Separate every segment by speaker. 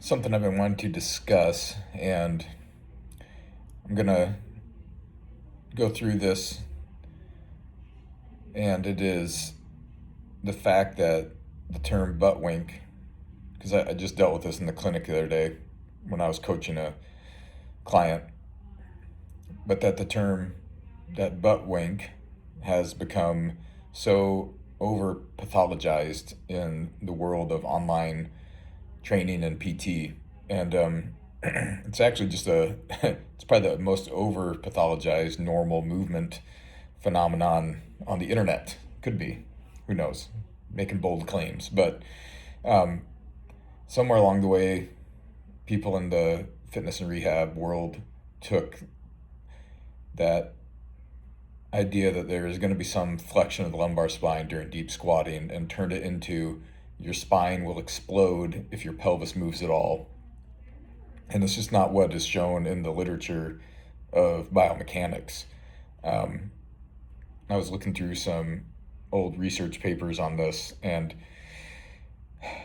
Speaker 1: something I've been wanting to discuss, and I'm gonna go through this, and it is the fact that the term butt wink, because I just dealt with this in the clinic the other day when I was coaching a client, but that the term that butt wink has become so over pathologized in the world of online training and PT. And it's actually just it's probably the most over pathologized normal movement phenomenon on the internet. Could be, who knows, making bold claims. But um, somewhere along the way, people in the fitness and rehab world took that idea that there is going to be some flexion of the lumbar spine during deep squatting and turned it into your spine will explode if your pelvis moves at all. And it's just not what is shown in the literature of biomechanics. Um, I was looking through some old research papers on this, and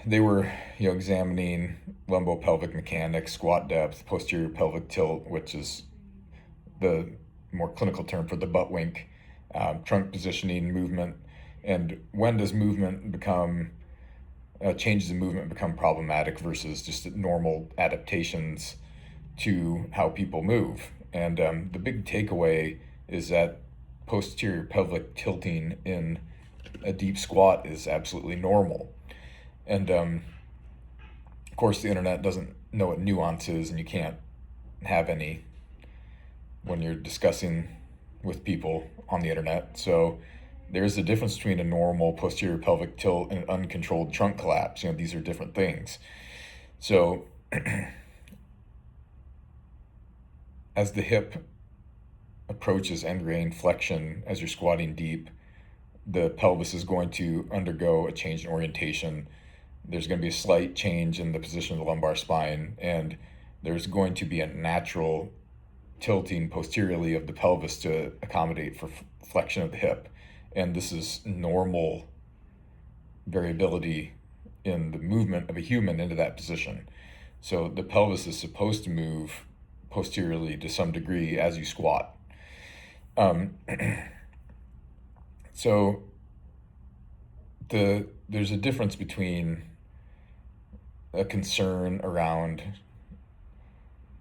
Speaker 1: they were, examining lumbopelvic mechanics, squat depth, posterior pelvic tilt, which is the more clinical term for the butt wink, trunk positioning, movement, and when does movement become changes in movement become problematic versus just normal adaptations to how people move. And the big takeaway is that posterior pelvic tilting in a deep squat is absolutely normal. And of course, the internet doesn't know what nuance is, and you can't have any when you're discussing with people on the internet. So there's a difference between a normal posterior pelvic tilt and an uncontrolled trunk collapse. These are different things. So as the hip approaches end grain flexion as you're squatting deep, the pelvis is going to undergo a change in orientation. There's going to be a slight change in the position of the lumbar spine, and there's going to be a natural tilting posteriorly of the pelvis to accommodate for flexion of the hip. And this is normal variability in the movement of a human into that position. So the pelvis is supposed to move posteriorly to some degree as you squat. So there's a difference between a concern around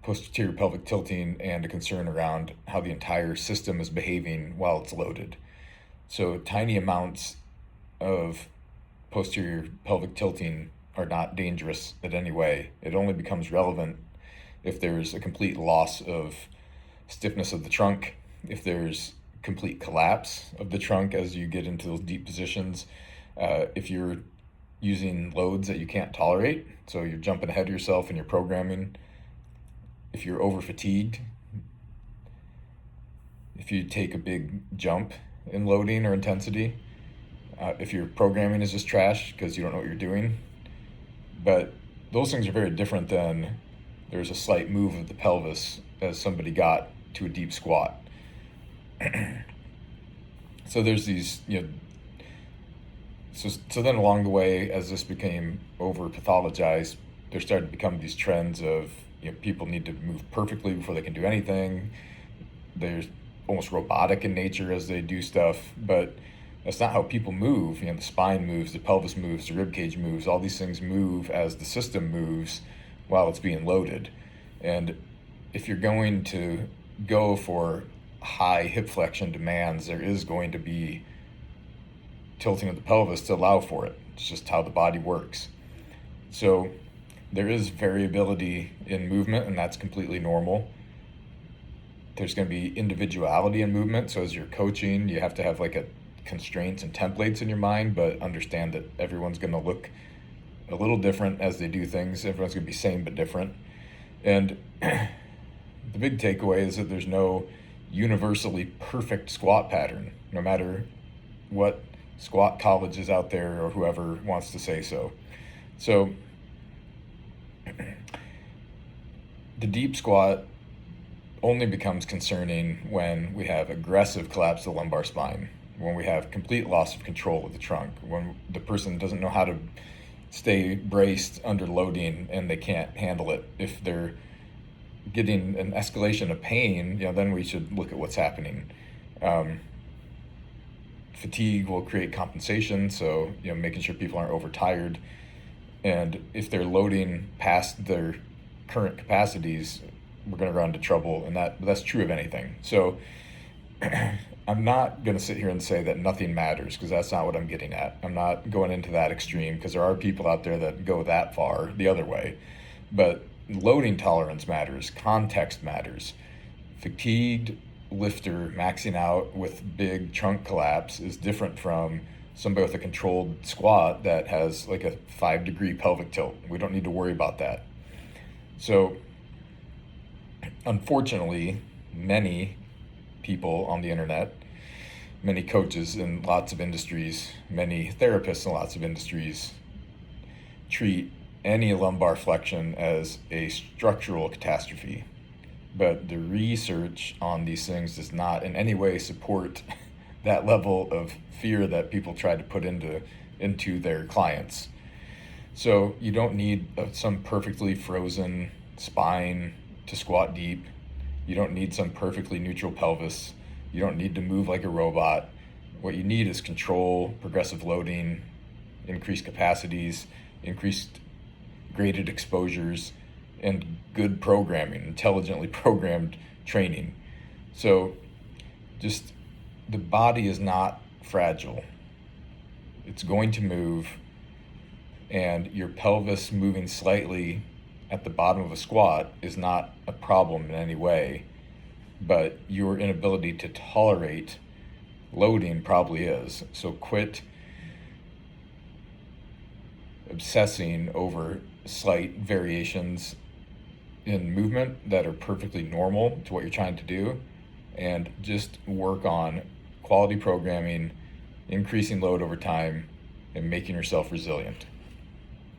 Speaker 1: posterior pelvic tilting and a concern around how the entire system is behaving while it's loaded. So tiny amounts of posterior pelvic tilting are not dangerous in any way. It only becomes relevant if there's a complete loss of stiffness of the trunk, if there's complete collapse of the trunk as you get into those deep positions, if you're using loads that you can't tolerate, so you're jumping ahead of yourself in your programming, if you're over fatigued, if you take a big jump in loading or intensity, if your programming is just trash because you don't know what you're doing. But those things are very different than there's a slight move of the pelvis as somebody got to a deep squat. So there's these, so then along the way, as this became over pathologized, there started to become these trends of, people need to move perfectly before they can do anything. There's almost robotic in nature as they do stuff, but that's not how people move. The spine moves, the pelvis moves, the rib cage moves. All these things move as the system moves while it's being loaded. And if you're going to go for high hip flexion demands, there is going to be tilting of the pelvis to allow for it. It's just how the body works. So there is variability in movement, and that's completely normal. There's going to be individuality in movement. So as you're coaching, you have to have like a constraints and templates in your mind, but understand that everyone's going to look a little different as they do things. Everyone's going to be same but different. And the big takeaway is that there's no universally perfect squat pattern, no matter what squat college is out there or whoever wants to say so. So the deep squat only becomes concerning when we have aggressive collapse of the lumbar spine, when we have complete loss of control of the trunk, when the person doesn't know how to stay braced under loading and they can't handle it. If they're getting an escalation of pain, then we should look at what's happening. Fatigue will create compensation, so making sure people aren't overtired. And if they're loading past their current capacities, we're going to run into trouble, and that's true of anything. So I'm not going to sit here and say that nothing matters, because that's not what I'm getting at. I'm not going into that extreme, because there are people out there that go that far the other way. But loading tolerance matters, context matters. Fatigued lifter maxing out with big trunk collapse is different from somebody with a controlled squat that has like a 5-degree pelvic tilt. We don't need to worry about that. So unfortunately, many people on the internet, many coaches in lots of industries, many therapists in lots of industries treat any lumbar flexion as a structural catastrophe. But the research on these things does not in any way support that level of fear that people try to put into their clients. So you don't need some perfectly frozen spine to squat deep. You don't need some perfectly neutral pelvis. You don't need to move like a robot. What you need is control, progressive loading, increased capacities, increased graded exposures, and good programming, intelligently programmed training. So just the body is not fragile. It's going to move, and your pelvis moving slightly at the bottom of a squat is not a problem in any way, but your inability to tolerate loading probably is. So quit obsessing over slight variations in movement that are perfectly normal to what you're trying to do, and just work on quality programming, increasing load over time, and making yourself resilient.